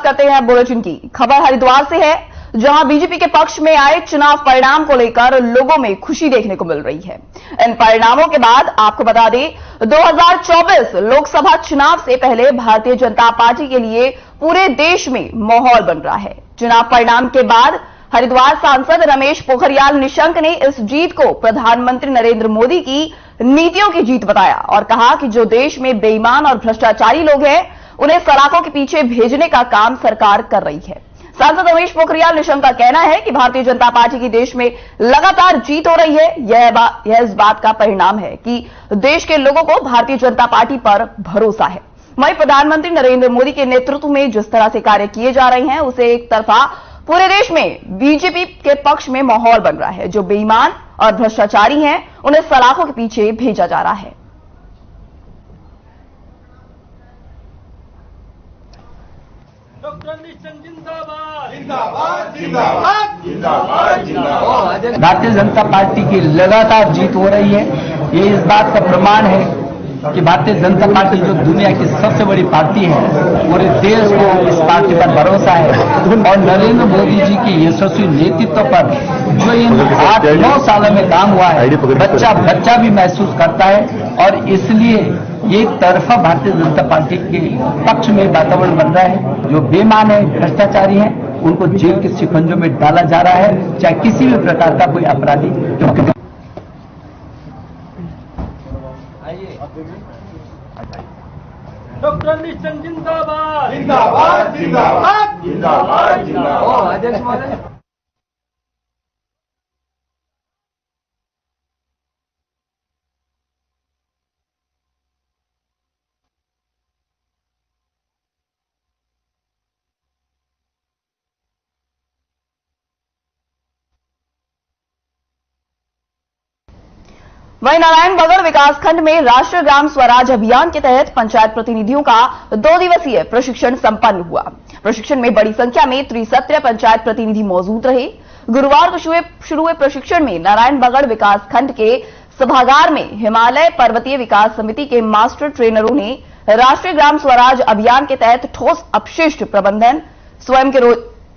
शुरुआत करते हैं बुलेटिन की। खबर हरिद्वार से है, जहां बीजेपी के पक्ष में आए चुनाव परिणाम को लेकर लोगों में खुशी देखने को मिल रही है। इन परिणामों के बाद आपको बता दें, 2024 लोकसभा चुनाव से पहले भारतीय जनता पार्टी के लिए पूरे देश में माहौल बन रहा है। चुनाव परिणाम के बाद हरिद्वार सांसद रमेश पोखरियाल निशंक ने इस जीत को प्रधानमंत्री नरेंद्र मोदी की नीतियों की जीत बताया और कहा कि जो देश में बेईमान और भ्रष्टाचारी लोग हैं, उन्हें सलाखों के पीछे भेजने का काम सरकार कर रही है। सांसद रमेश पोखरियाल निशंक का कहना है कि भारतीय जनता पार्टी की देश में लगातार जीत हो रही है। यह इस बात का परिणाम है कि देश के लोगों को भारतीय जनता पार्टी पर भरोसा है। वहीं प्रधानमंत्री नरेंद्र मोदी के नेतृत्व में जिस तरह से कार्य किए जा रहे हैं, उसे एक तरफा पूरे देश में बीजेपी के पक्ष में माहौल बन रहा है। जो बेईमान और भ्रष्टाचारी हैं, उन्हें सलाखों के पीछे भेजा जा रहा है। भारतीय जनता पार्टी की लगातार जीत हो रही है। ये इस बात का प्रमाण है कि भारतीय जनता पार्टी जो दुनिया की सबसे बड़ी पार्टी है, पूरे देश को इस पार्टी पर भरोसा है और नरेंद्र मोदी जी की यशस्वी नेतृत्व पर जो इन 8-9 सालों में काम हुआ है, बच्चा भी महसूस करता है और इसलिए एक तरफा भारतीय जनता पार्टी के पक्ष में वातावरण बन रहा है। जो बेईमान है, भ्रष्टाचारी है, उनको जेल के शिकंजों में डाला जा रहा है, चाहे किसी भी प्रकार का कोई अपराधी। डॉक्टर निशंक जिंदाबाद जिंदाबाद जिंदाबाद जिंदाबाद जिंदाबाद। अध्यक्ष महोदय, वहीं नारायण बगड़ विकासखंड में राष्ट्रीय ग्राम स्वराज अभियान के तहत पंचायत प्रतिनिधियों का 2 दिवसीय प्रशिक्षण संपन्न हुआ। प्रशिक्षण में बड़ी संख्या में त्रिसत्रीय पंचायत प्रतिनिधि मौजूद रहे। गुरुवार को शुरू हुए प्रशिक्षण में नारायण बगड़ विकासखंड के सभागार में हिमालय पर्वतीय विकास समिति के मास्टर ट्रेनरों ने राष्ट्रीय ग्राम स्वराज अभियान के तहत ठोस अपशिष्ट प्रबंधन, स्वयं के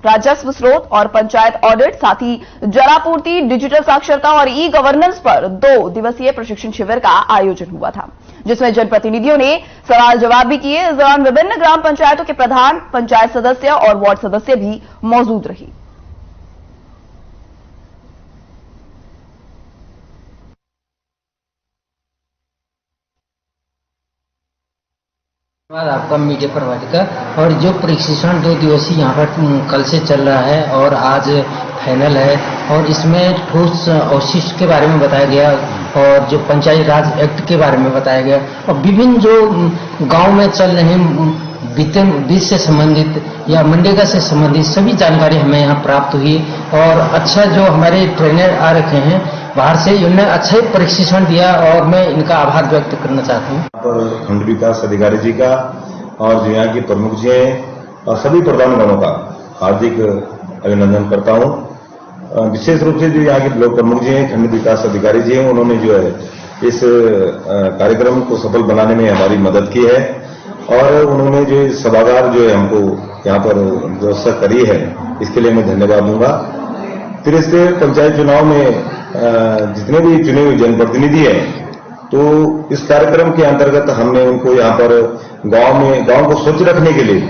राजस्व स्रोत और पंचायत ऑडिट, साथ ही जलापूर्ति, डिजिटल साक्षरता और ई गवर्नेंस पर 2 दिवसीय प्रशिक्षण शिविर का आयोजन हुआ था, जिसमें जनप्रतिनिधियों ने सवाल जवाब भी किए। इस दौरान विभिन्न ग्राम पंचायतों के प्रधान, पंचायत सदस्य और वार्ड सदस्य भी मौजूद रहे। आपका मीडिया प्रोवाइडर का। और जो प्रशिक्षण 2 दिवसीय यहाँ पर कल से चल रहा है और आज फाइनल है, और इसमें ठोस अवशिष्ट के बारे में बताया गया और जो पंचायत राज एक्ट के बारे में बताया गया और विभिन्न जो गांव में चल रहे बीज से संबंधित या मनरेगा से संबंधित सभी जानकारी हमें यहाँ प्राप्त हुई। और अच्छा जो हमारे ट्रेनर आ रखे हैं बाहर से, इन्होंने अच्छा ही प्रशिक्षण दिया और मैं इनका आभार व्यक्त करना चाहता हूँ। खंड विकास अधिकारी जी का और जो यहाँ के प्रमुख जी हैं और सभी प्रधानगणों का हार्दिक अभिनंदन करता हूँ। विशेष रूप से जो यहाँ के ब्लॉक प्रमुख जी हैं, खंड विकास अधिकारी जी हैं, उन्होंने जो है इस कार्यक्रम को सफल बनाने में हमारी मदद की है और उन्होंने जो सभागार जो है हमको यहाँ पर व्यवस्था करी है, इसके लिए मैं धन्यवाद दूंगा। फिर इससे पंचायत चुनाव में जितने भी चुने हुए जनप्रतिनिधि हैं, तो इस कार्यक्रम के अंतर्गत हमने उनको यहाँ पर गांव को स्वच्छ रखने के लिए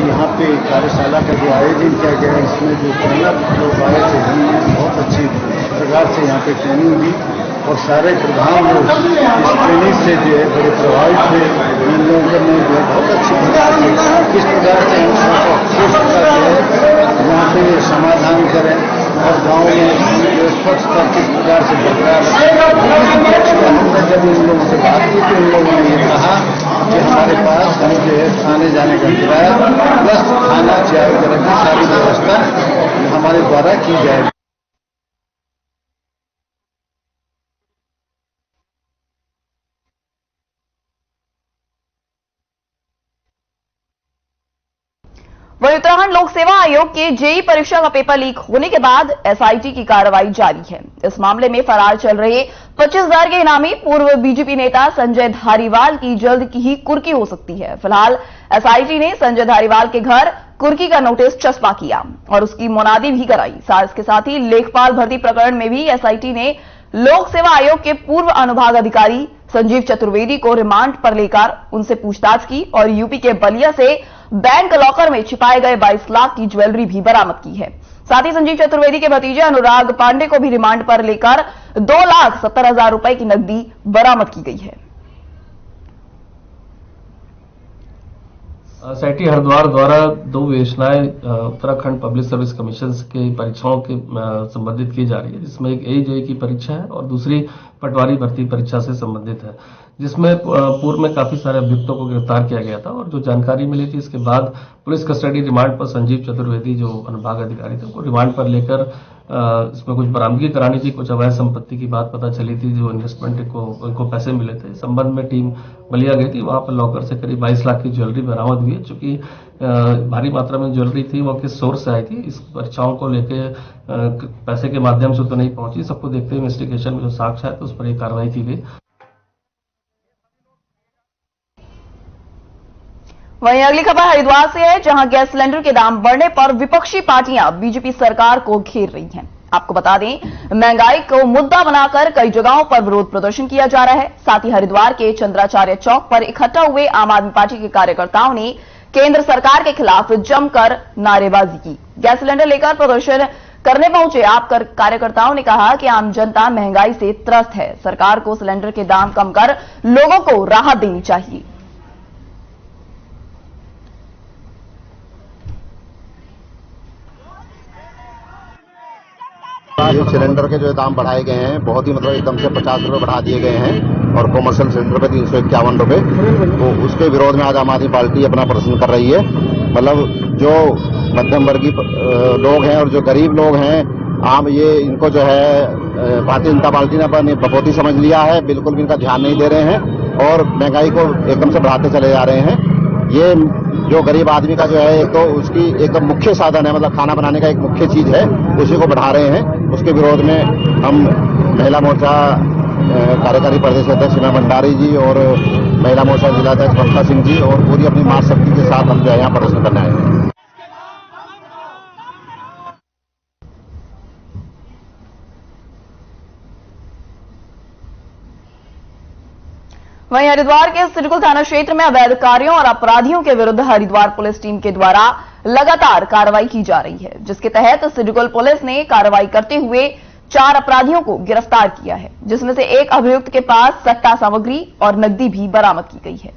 यहाँ पे कार्यशाला का जो आयोजन किया गया, इसमें जो ट्रेनर लोग आए थे, बहुत अच्छी प्रकार से यहाँ पे ट्रेनिंग हुई और सारे प्रधान लोग इस ट्रेनिंग से जो है बड़े प्रभावित हुए। इन लोगों ने जो है बहुत अच्छी प्रकार से किस प्रकार से यहाँ पे समाधान करें और गाँव में स्वच्छता किस प्रकार से बरकरार रखें। हमने जब इन लोगों से बात की तो इन लोगों ने ये कहा कि हमारे पास हम जो है आने जाने का किराया प्लस खाना चाय वगैरह की सारी व्यवस्था हमारे द्वारा की जाएगी। वहीं उत्तराखंड लोक सेवा आयोग के जेई परीक्षा का पेपर लीक होने के बाद एसआईटी की कार्रवाई जारी है। इस मामले में फरार चल रहे 25,000 के इनामी पूर्व बीजेपी नेता संजय धारीवाल की जल्द की ही कुर्की हो सकती है। फिलहाल एसआईटी ने संजय धारीवाल के घर कुर्की का नोटिस चस्पा किया और उसकी मुनादी भी कराई। इसके साथ ही लेखपाल भर्ती प्रकरण में भी एसआईटी ने लोक सेवा आयोग के पूर्व अनुभाग अधिकारी संजीव चतुर्वेदी को रिमांड पर लेकर उनसे पूछताछ की और यूपी के बलिया से बैंक लॉकर में छिपाए गए 22 लाख की ज्वेलरी भी बरामद की है। साथ ही संजीव चतुर्वेदी के भतीजे अनुराग पांडे को भी रिमांड पर लेकर 2,70,000 रुपए की नकदी बरामद की गई है। एसआईटी हरिद्वार द्वारा 2 विवेचनाएं उत्तराखंड पब्लिक सर्विस कमीशन की परीक्षाओं के संबंधित की जा रही है, जिसमें एक एजेई की परीक्षा है और दूसरी पटवारी भर्ती परीक्षा से संबंधित है, जिसमें पूर्व में काफी सारे अभियुक्तों को गिरफ्तार किया गया था। और जो जानकारी मिली थी, इसके बाद पुलिस कस्टडी रिमांड पर संजीव चतुर्वेदी जो अनुभाग अधिकारी थे उनको रिमांड पर लेकर इसमें कुछ बरामदगी करानी थी। कुछ अवैध संपत्ति की बात पता चली थी, जो इन्वेस्टमेंट को उनको पैसे मिले थे। इस संबंध में टीम बलिया गई थी, वहां पर लॉकर से करीब 22 लाख की ज्वेलरी बरामद हुई है। चूंकि भारी मात्रा में ज्वेलरी थी, वो किस सोर्स से आई थी, इस परीक्षाओं को लेके पैसे के माध्यम से तो नहीं पहुंची। सबको देखते हुए इन्वेस्टिगेशन में जो साक्ष्य है तो उस पर यह कार्रवाई की गई। वहीं अगली खबर हरिद्वार से है, जहां गैस सिलेंडर के दाम बढ़ने पर विपक्षी पार्टियां बीजेपी सरकार को घेर रही हैं। आपको बता दें, महंगाई को मुद्दा बनाकर कई जगहों पर विरोध प्रदर्शन किया जा रहा है। साथ ही हरिद्वार के चंद्राचार्य चौक पर इकट्ठा हुए आम आदमी पार्टी के कार्यकर्ताओं ने केंद्र सरकार के खिलाफ जमकर नारेबाजी की। गैस सिलेंडर लेकर प्रदर्शन करने पहुंचे आप कार्यकर्ताओं ने कहा कि आम जनता महंगाई से त्रस्त है, सरकार को सिलेंडर के दाम कम कर लोगों को राहत देनी चाहिए। ये सिलेंडर के जो दाम बढ़ाए गए हैं, बहुत ही मतलब एकदम से 50 रुपए बढ़ा दिए गए हैं और कॉमर्शियल सिलेंडर पे 351 रुपए। तो उसके विरोध में आज आम आदमी पार्टी अपना प्रदर्शन कर रही है। मतलब जो मध्यम वर्गीय लोग हैं और जो गरीब लोग हैं, आम ये इनको जो है भारतीय जनता पार्टी ने अपनी बपौती समझ लिया है, बिल्कुल भी इनका ध्यान नहीं दे रहे हैं और महंगाई को एकदम से बढ़ाते चले जा रहे हैं। ये जो गरीब आदमी का जो है, एक तो उसकी एक मुख्य साधन है, मतलब खाना बनाने का एक मुख्य चीज है, उसी को बढ़ा रहे हैं। उसके विरोध में हम महिला मोर्चा कार्यकारी प्रदेश अध्यक्ष सीमा भंडारी जी और महिला मोर्चा जिलाध्यक्ष ममता सिंह जी और पूरी अपनी मां शक्ति के साथ हम जो है यहाँ प्रदर्शन करने आए हैं। वहीं हरिद्वार के सिडकुल थाना क्षेत्र में अवैध कार्यों और अपराधियों के विरुद्ध हरिद्वार पुलिस टीम के द्वारा लगातार कार्रवाई की जा रही है, जिसके तहत सिडकुल पुलिस ने कार्रवाई करते हुए 4 अपराधियों को गिरफ्तार किया है, जिसमें से एक अभियुक्त के पास सट्टा सामग्री और नकदी भी बरामद की गई है।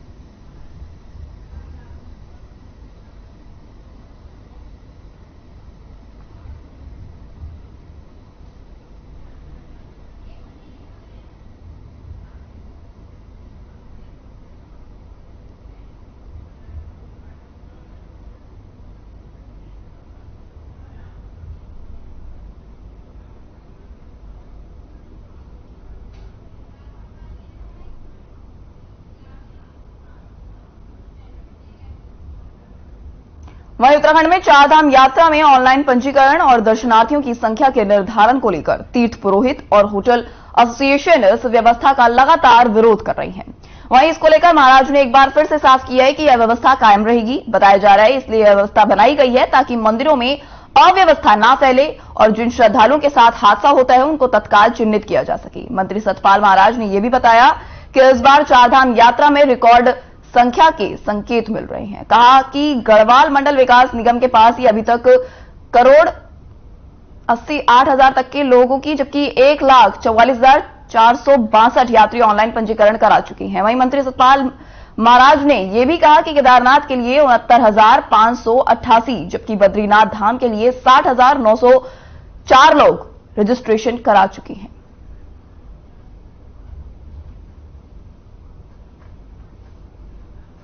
वहीं उत्तराखंड में 4 धाम यात्रा में ऑनलाइन पंजीकरण और दर्शनार्थियों की संख्या के निर्धारण को लेकर तीर्थ पुरोहित और होटल एसोसिएशन इस व्यवस्था का लगातार विरोध कर रही हैं। वहीं इसको लेकर महाराज ने एक बार फिर से साफ किया है कि यह व्यवस्था कायम रहेगी। बताया जा रहा है इसलिए यह व्यवस्था बनाई गई है ताकि मंदिरों में अव्यवस्था ना फैले और जिन श्रद्धालुओं के साथ हादसा होता है उनको तत्काल चिन्हित किया जा सके। मंत्री सतपाल महाराज ने यह भी बताया कि इस बार 4 धाम यात्रा में रिकॉर्ड संख्या के संकेत मिल रहे हैं। कहा कि गढ़वाल मंडल विकास निगम के पास ही अभी तक 1,88,000 तक के लोगों की, जबकि 1,44,462 यात्री ऑनलाइन पंजीकरण करा चुके हैं। वहीं मंत्री सतपाल महाराज ने यह भी कहा कि केदारनाथ के लिए 69,588, जबकि बद्रीनाथ धाम के लिए 60,904 लोग रजिस्ट्रेशन करा चुके हैं।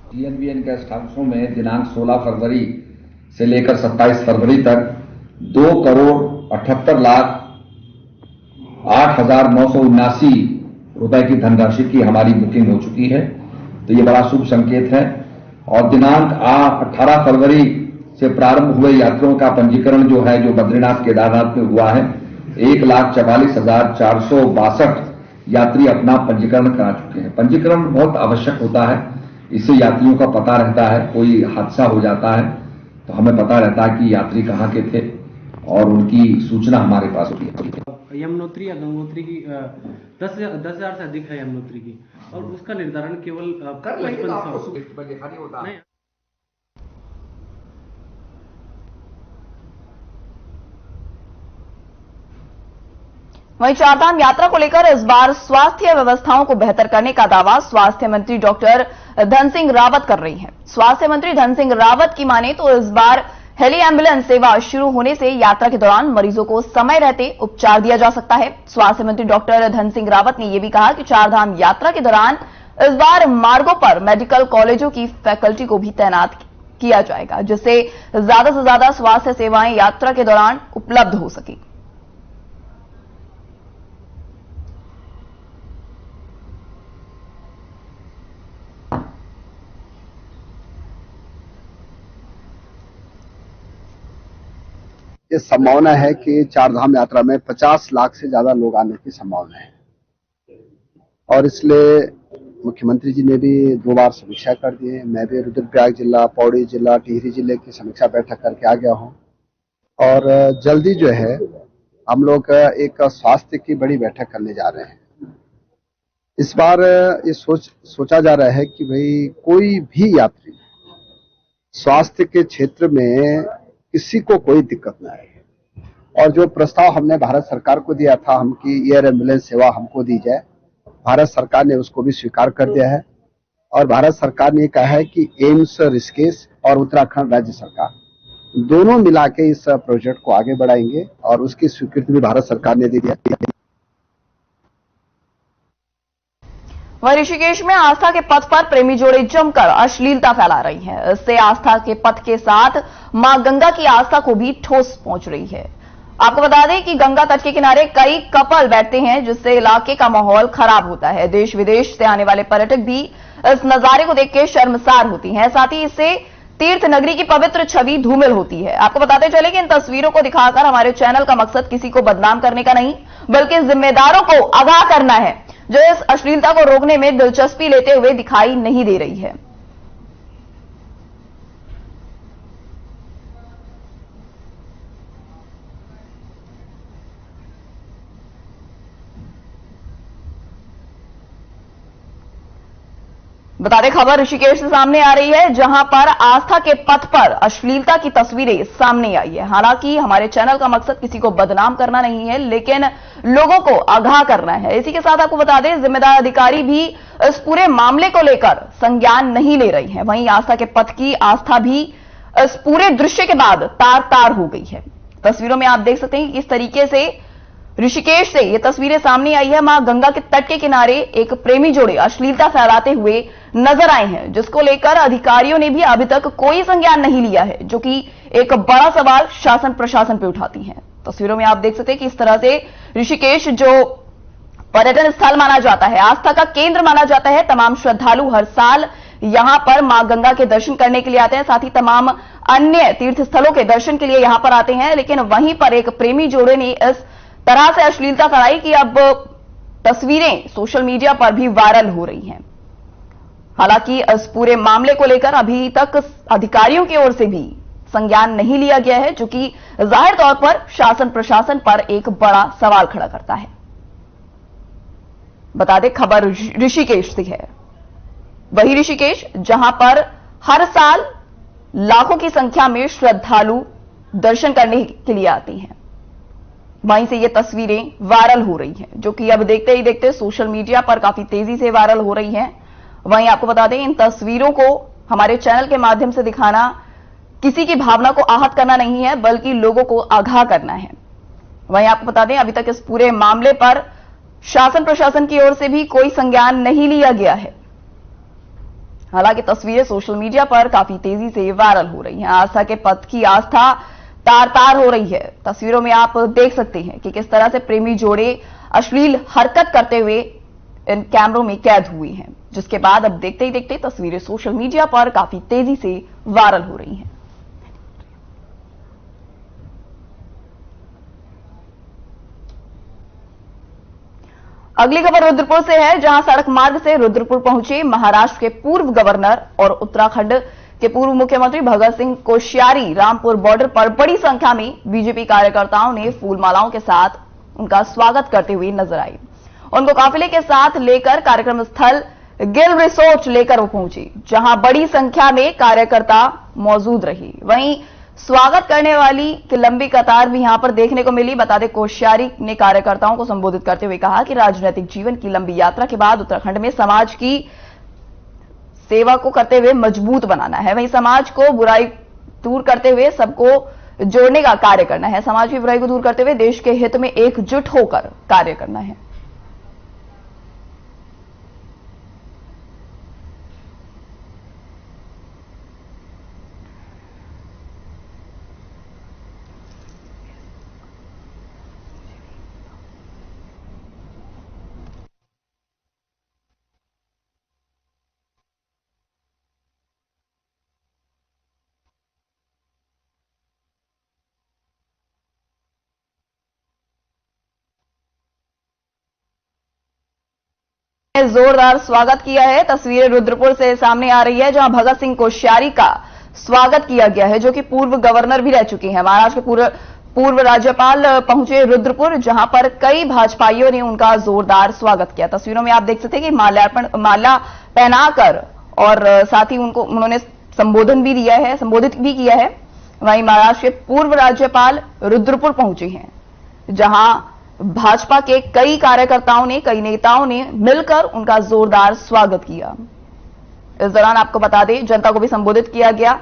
TNVN गेस्ट हाउसों में दिनांक 16 फरवरी से लेकर 27 फरवरी तक 2,78,08,979 रुपए की धनराशि की हमारी बुकिंग हो चुकी है, तो ये बड़ा शुभ संकेत है। और दिनांक 18 फरवरी से प्रारंभ हुए यात्रियों का पंजीकरण जो है, जो बद्रीनाथ केदारनाथ में हुआ है, 1,44,462 यात्री अपना पंजीकरण करा चुके हैं। पंजीकरण बहुत आवश्यक होता है, इससे यात्रियों का पता रहता है, कोई हादसा हो जाता है तो हमें पता रहता है कि यात्री कहाँ के थे और उनकी सूचना हमारे पास होती है। यमुनोत्री या गंगोत्री की 10,000 से अधिक है यमुनोत्री की, और उसका निर्धारण केवल 5500। वहीं चारधाम यात्रा को लेकर इस बार स्वास्थ्य व्यवस्थाओं को बेहतर करने का दावा स्वास्थ्य मंत्री डॉक्टर धन सिंह रावत कर रही हैं। स्वास्थ्य मंत्री धन सिंह रावत की माने तो इस बार हेली एम्बुलेंस सेवा शुरू होने से यात्रा के दौरान मरीजों को समय रहते उपचार दिया जा सकता है। स्वास्थ्य मंत्री डॉक्टर धन सिंह रावत ने यह भी कहा कि चारधाम यात्रा के दौरान इस बार मार्गों पर मेडिकल कॉलेजों की फैकल्टी को भी तैनात किया जाएगा, जिससे ज्यादा से ज्यादा स्वास्थ्य सेवाएं यात्रा के दौरान उपलब्ध हो सके। ये संभावना है कि चारधाम यात्रा में 50 लाख से ज्यादा लोग आने की संभावना है, और इसलिए मुख्यमंत्री जी ने भी 2 बार समीक्षा कर दी है। मैं भी रुद्रप्रयाग जिला, पौड़ी जिला, टिहरी जिले की समीक्षा बैठक करके आ गया हूं, और जल्दी जो है हम लोग एक स्वास्थ्य की बड़ी बैठक करने जा रहे हैं। इस बार ये सोचा जा रहा है कि भाई कोई भी यात्री स्वास्थ्य के क्षेत्र में किसी को कोई दिक्कत न आए, और जो प्रस्ताव हमने भारत सरकार को दिया था हम कि एयर एम्बुलेंस सेवा हमको दी जाए, भारत सरकार ने उसको भी स्वीकार कर दिया है। और भारत सरकार ने कहा है कि एम्स ऋषिकेश और उत्तराखंड राज्य सरकार दोनों मिला के इस प्रोजेक्ट को आगे बढ़ाएंगे, और उसकी स्वीकृति भी भारत सरकार ने दे दिया। वहीं ऋषिकेश में आस्था के पथ पर प्रेमी जोड़े जमकर अश्लीलता फैला रही हैं। इससे आस्था के पथ के साथ मां गंगा की आस्था को भी ठोस पहुंच रही है। आपको बता दें कि गंगा तट के किनारे कई कपल बैठते हैं, जिससे इलाके का माहौल खराब होता है। देश विदेश से आने वाले पर्यटक भी इस नजारे को देख के शर्मसार होती हैं। साथ ही इससे तीर्थ नगरी की पवित्र छवि धूमिल होती है। आपको बताते चले कि इन तस्वीरों को दिखाकर हमारे चैनल का मकसद किसी को बदनाम करने का नहीं, बल्कि जिम्मेदारों को आगाह करना है, जो इस अश्लीलता को रोकने में दिलचस्पी लेते हुए दिखाई नहीं दे रही है। बता दें, खबर ऋषिकेश से सामने आ रही है, जहां पर आस्था के पथ पर अश्लीलता की तस्वीरें सामने आई है। हालांकि हमारे चैनल का मकसद किसी को बदनाम करना नहीं है, लेकिन लोगों को आगाह करना है। इसी के साथ आपको बता दें, जिम्मेदार अधिकारी भी इस पूरे मामले को लेकर संज्ञान नहीं ले रही है। वहीं आस्था के पथ की आस्था भी इस पूरे दृश्य के बाद तार तार हो गई है। तस्वीरों में आप देख सकते हैं कि किस तरीके से ऋषिकेश से ये तस्वीरें सामने आई है। मां गंगा के तट के किनारे एक प्रेमी जोड़े अश्लीलता फैलाते हुए नजर आए हैं, जिसको लेकर अधिकारियों ने भी अभी तक कोई संज्ञान नहीं लिया है, जो कि एक बड़ा सवाल शासन प्रशासन पे उठाती है। तस्वीरों में आप देख सकते हैं कि इस तरह से ऋषिकेश, जो पर्यटन स्थल माना जाता है, आस्था का केंद्र माना जाता है, तमाम श्रद्धालु हर साल यहां पर मां गंगा के दर्शन करने के लिए आते हैं, साथ ही तमाम अन्य तीर्थ स्थलों के दर्शन के लिए यहां पर आते हैं। लेकिन वहीं पर एक प्रेमी जोड़े ने इस तरह से अश्लीलता फैलाई कि अब तस्वीरें सोशल मीडिया पर भी वायरल हो रही हैं। हालांकि इस पूरे मामले को लेकर अभी तक अधिकारियों की ओर से भी संज्ञान नहीं लिया गया है, जो कि जाहिर तौर पर शासन प्रशासन पर एक बड़ा सवाल खड़ा करता है। बता दें, खबर ऋषिकेश से है। वही ऋषिकेश जहां पर हर साल लाखों की संख्या में श्रद्धालु दर्शन करने के लिए आते हैं, वहीं से ये तस्वीरें वायरल हो रही हैं, जो कि अब देखते ही देखते सोशल मीडिया पर काफी तेजी से वायरल हो रही हैं। वहीं आपको बता दें, इन तस्वीरों को हमारे चैनल के माध्यम से दिखाना किसी की भावना को आहत करना नहीं है, बल्कि लोगों को आगाह करना है। वहीं आपको बता दें, अभी तक इस पूरे मामले पर शासन प्रशासन की ओर से भी कोई संज्ञान नहीं लिया गया है। हालांकि तस्वीरें सोशल मीडिया पर काफी तेजी से वायरल हो रही हैं। आस्था के पथ की आस्था तार तार हो रही है। तस्वीरों में आप देख सकते हैं कि किस तरह से प्रेमी जोड़े अश्लील हरकत करते हुए इन कैमरों में कैद हुए हैं, जिसके बाद अब देखते ही देखते तस्वीरें सोशल मीडिया पर काफी तेजी से वायरल हो रही हैं। अगली खबर रुद्रपुर से है, जहां सड़क मार्ग से रुद्रपुर पहुंचे महाराष्ट्र के पूर्व गवर्नर और उत्तराखंड के पूर्व मुख्यमंत्री भगत सिंह कोश्यारी रामपुर बॉर्डर पर बड़ी संख्या में बीजेपी कार्यकर्ताओं ने फूलमालाओं के साथ उनका स्वागत करते हुए नजर आई। उनको काफिले के साथ लेकर कार्यक्रम स्थल गिल रिसोर्ट लेकर वो पहुंची, जहां बड़ी संख्या में कार्यकर्ता मौजूद रही। वहीं स्वागत करने वाली की लंबी कतार भी यहां पर देखने को मिली। बता दें, कोश्यारी ने कार्यकर्ताओं को संबोधित करते हुए कहा कि राजनीतिक जीवन की लंबी यात्रा के बाद उत्तराखंड में समाज की सेवा को करते हुए मजबूत बनाना है। वहीं समाज को बुराई दूर करते हुए सबको जोड़ने का कार्य करना है। समाज की बुराई को दूर करते हुए देश के हित में एकजुट होकर कार्य करना है। जोरदार स्वागत किया है। तस्वीरें रुद्रपुर से सामने आ रही है, जहां भगत सिंह कोश्यारी का स्वागत किया गया है, जो कि पूर्व गवर्नर भी रह चुके हैं। महाराष्ट्र के पूर्व राज्यपाल पहुंचे रुद्रपुर, जहां पर कई भाजपाइयों ने उनका जोरदार स्वागत किया। तस्वीरों में आप देख सकते हैं कि माला पहनाकर और साथ ही उन्होंने संबोधित भी किया है। वहीं महाराष्ट्र के पूर्व राज्यपाल रुद्रपुर पहुंचे हैं, जहां भाजपा के कई कार्यकर्ताओं ने, कई नेताओं ने मिलकर उनका जोरदार स्वागत किया। इस दौरान आपको बता दें, जनता को भी संबोधित किया गया।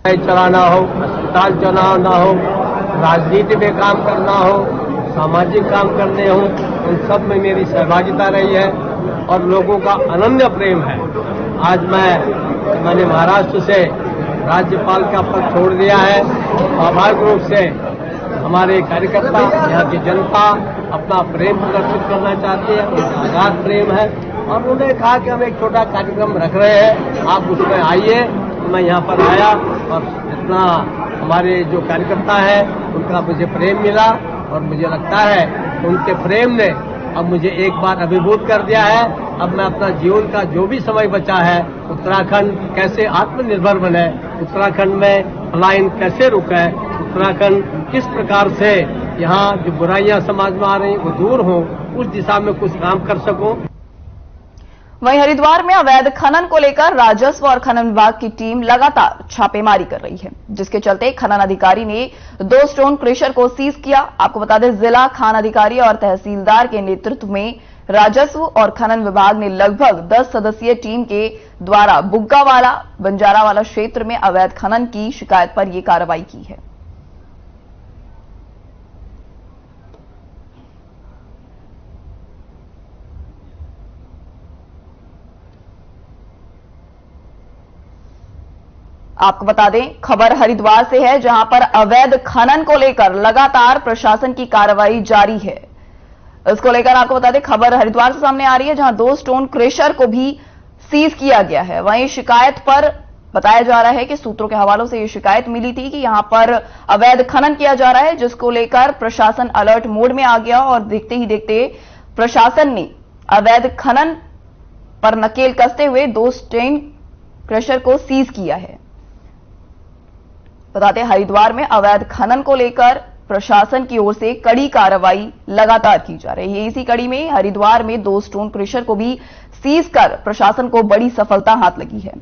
चलाना हो, अस्पताल चलाना हो, राजनीति में काम करना हो, सामाजिक काम करने हो, उन सब में मेरी सहभागिता रही है और लोगों का अनन्य प्रेम है। आज मैंने महाराष्ट्र से राज्यपाल का पद छोड़ दिया है। स्वाभाविक रूप से हमारे कार्यकर्ता, यहाँ की जनता अपना प्रेम प्रदर्शित करना चाहती है, उनका आगाध प्रेम है और उन्होंने कहा कि हम एक छोटा कार्यक्रम रख रहे हैं, आप उसमें आइए। मैं यहाँ पर आया और जितना हमारे जो कार्यकर्ता है उनका मुझे प्रेम मिला और मुझे लगता है उनके प्रेम ने अब मुझे एक बार अभिभूत कर दिया है। अब मैं अपना जीवन का जो भी समय बचा है, उत्तराखंड कैसे आत्मनिर्भर बने, उत्तराखंड में पलायन कैसे रुके, उत्तराखंड किस प्रकार से यहाँ जो बुराइयां समाज में आ रही वो दूर हों, उस दिशा में कुछ काम कर सकूं। वहीं हरिद्वार में अवैध खनन को लेकर राजस्व और खनन विभाग की टीम लगातार छापेमारी कर रही है, जिसके चलते खनन अधिकारी ने 2 स्टोन क्रशर को सीज किया। आपको बता दें, जिला खान अधिकारी और तहसीलदार के नेतृत्व में राजस्व और खनन विभाग ने लगभग 10 सदस्यीय टीम के द्वारा बुग्गावाला बंजारावाला क्षेत्र में अवैध खनन की शिकायत पर यह कार्रवाई की है। आपको बता दें, खबर हरिद्वार से है, जहां पर अवैध खनन को लेकर लगातार प्रशासन की कार्रवाई जारी है। इसको लेकर आपको बता दें, खबर हरिद्वार से सामने आ रही है, जहां 2 स्टोन क्रशर को भी सीज किया गया है। वहीं शिकायत पर बताया जा रहा है कि सूत्रों के हवालों से यह शिकायत मिली थी कि यहां पर अवैध खनन किया जा रहा है, जिसको लेकर प्रशासन अलर्ट मोड में आ गया और देखते ही देखते प्रशासन ने अवैध खनन पर नकेल कसते हुए 2 स्टोन क्रशर को सीज किया है। बताते हैं, हरिद्वार में अवैध खनन को लेकर प्रशासन की ओर से कड़ी कार्रवाई लगातार की जा रही है। इसी कड़ी में हरिद्वार में 2 स्टोन क्रशर को भी सीज कर प्रशासन को बड़ी सफलता हाथ लगी है।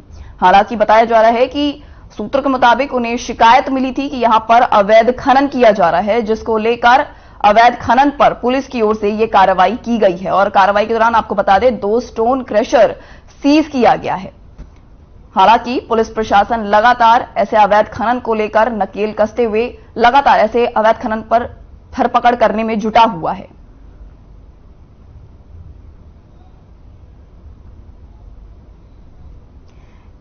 हालांकि बताया जा रहा है कि सूत्र के मुताबिक उन्हें शिकायत मिली थी कि यहां पर अवैध खनन किया जा रहा है, जिसको लेकर अवैध खनन पर पुलिस की ओर से यह कार्रवाई की गई है और कार्रवाई के दौरान आपको बता दें 2 स्टोन क्रशर सीज किया गया है। हालांकि पुलिस प्रशासन लगातार ऐसे अवैध खनन को लेकर नकेल कसते हुए लगातार ऐसे अवैध खनन पर धरपकड़ करने में जुटा हुआ है।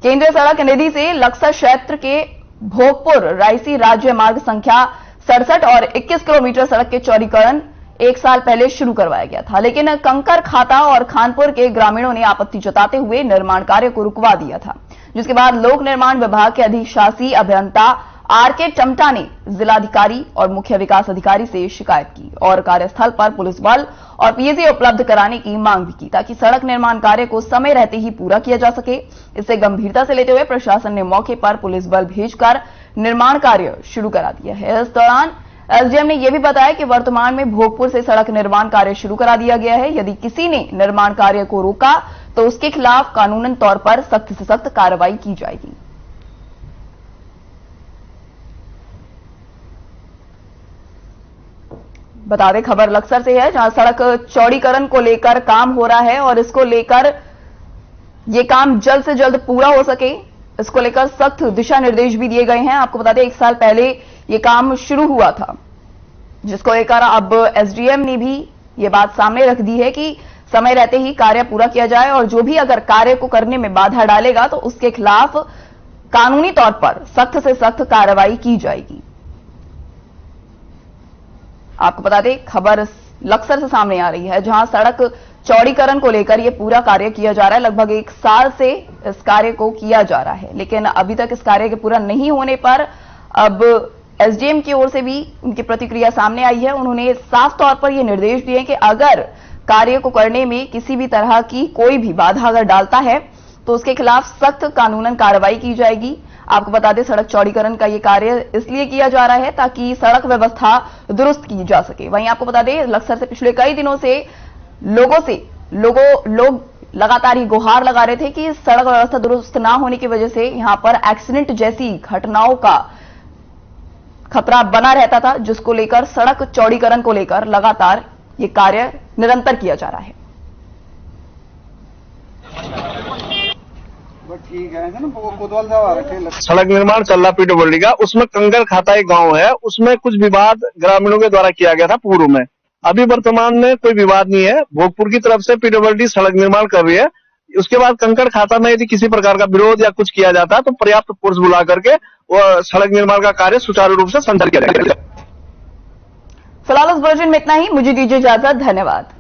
केंद्रीय सड़क निधि से लक्सर क्षेत्र के भोगपुर रायसी राज्य मार्ग संख्या 67 और 21 किलोमीटर सड़क के चौड़ीकरण 1 साल पहले शुरू करवाया गया था, लेकिन कंकर खाता और खानपुर के ग्रामीणों ने आपत्ति जताते हुए निर्माण कार्य को रुकवा दिया था, जिसके बाद लोक निर्माण विभाग के अधिशासी अभियंता आर.के. टमटा ने जिलाधिकारी और मुख्य विकास अधिकारी से शिकायत की और कार्यस्थल पर पुलिस बल और पीएसी उपलब्ध कराने की मांग भी की ताकि सड़क निर्माण कार्य को समय रहते ही पूरा किया जा सके। इसे गंभीरता से लेते हुए प्रशासन ने मौके पर पुलिस बल भेजकर निर्माण कार्य शुरू करा दिया है। इस दौरान एसडीएम ने यह भी बताया कि वर्तमान में भोगपुर से सड़क निर्माण कार्य शुरू करा दिया गया है। यदि किसी ने निर्माण कार्य को रोका तो उसके खिलाफ कानूनन तौर पर सख्त से सख्त कार्रवाई की जाएगी। बता दें खबर लक्सर से है, जहां सड़क चौड़ीकरण को लेकर काम हो रहा है और इसको लेकर ये काम जल्द से जल्द पूरा हो सके, इसको लेकर सख्त दिशा निर्देश भी दिए गए हैं। आपको बता दें 1 साल पहले ये काम शुरू हुआ था, जिसको लेकर अब एसडीएम ने भी ये बात सामने रख दी है कि समय रहते ही कार्य पूरा किया जाए और जो भी अगर कार्य को करने में बाधा डालेगा तो उसके खिलाफ कानूनी तौर पर सख्त से सख्त कार्रवाई की जाएगी। आपको बता दें खबर लक्सर से सामने आ रही है, जहां सड़क चौड़ीकरण को लेकर यह पूरा कार्य किया जा रहा है। लगभग 1 साल से इस कार्य को किया जा रहा है, लेकिन अभी तक इस कार्य के पूरा नहीं होने पर अब एसडीएम की ओर से भी उनकी प्रतिक्रिया सामने आई है। उन्होंने साफ तौर पर यह निर्देश दिए कि अगर कार्य को करने में किसी भी तरह की कोई भी बाधा अगर डालता है तो उसके खिलाफ सख्त कानूनन कार्रवाई की जाएगी। आपको बता दें सड़क चौड़ीकरण का यह कार्य इसलिए किया जा रहा है ताकि सड़क व्यवस्था दुरुस्त की जा सके। वहीं आपको बता दें लक्सर से पिछले कई दिनों से लोग लगातार ही गुहार लगा रहे थे कि सड़क व्यवस्था दुरुस्त ना होने की वजह से यहां पर एक्सीडेंट जैसी घटनाओं का खतरा बना रहता था, जिसको लेकर सड़क चौड़ीकरण को लेकर लगातार ये कार्य निरंतर किया जा रहा है। सड़क निर्माण चल रहा पीडब्ल्यूडी का, उसमें कंगड़ खाता एक गांव है, उसमें कुछ विवाद ग्रामीणों के द्वारा किया गया था पूर्व में। अभी वर्तमान में कोई विवाद नहीं है। भोगपुर की तरफ से पीडब्ल्यूडी सड़क निर्माण कर रही है। उसके बाद कंकड़ खाता में यदि किसी प्रकार का विरोध या कुछ किया जाता है तो पर्याप्त फोर्स बुला करके वो सड़क निर्माण का कार्य सुचारू रूप से संचालित किया जाएगा। फिलहाल इस बुलेटिन में इतना ही। मुझे दीजिए इजाजत। धन्यवाद।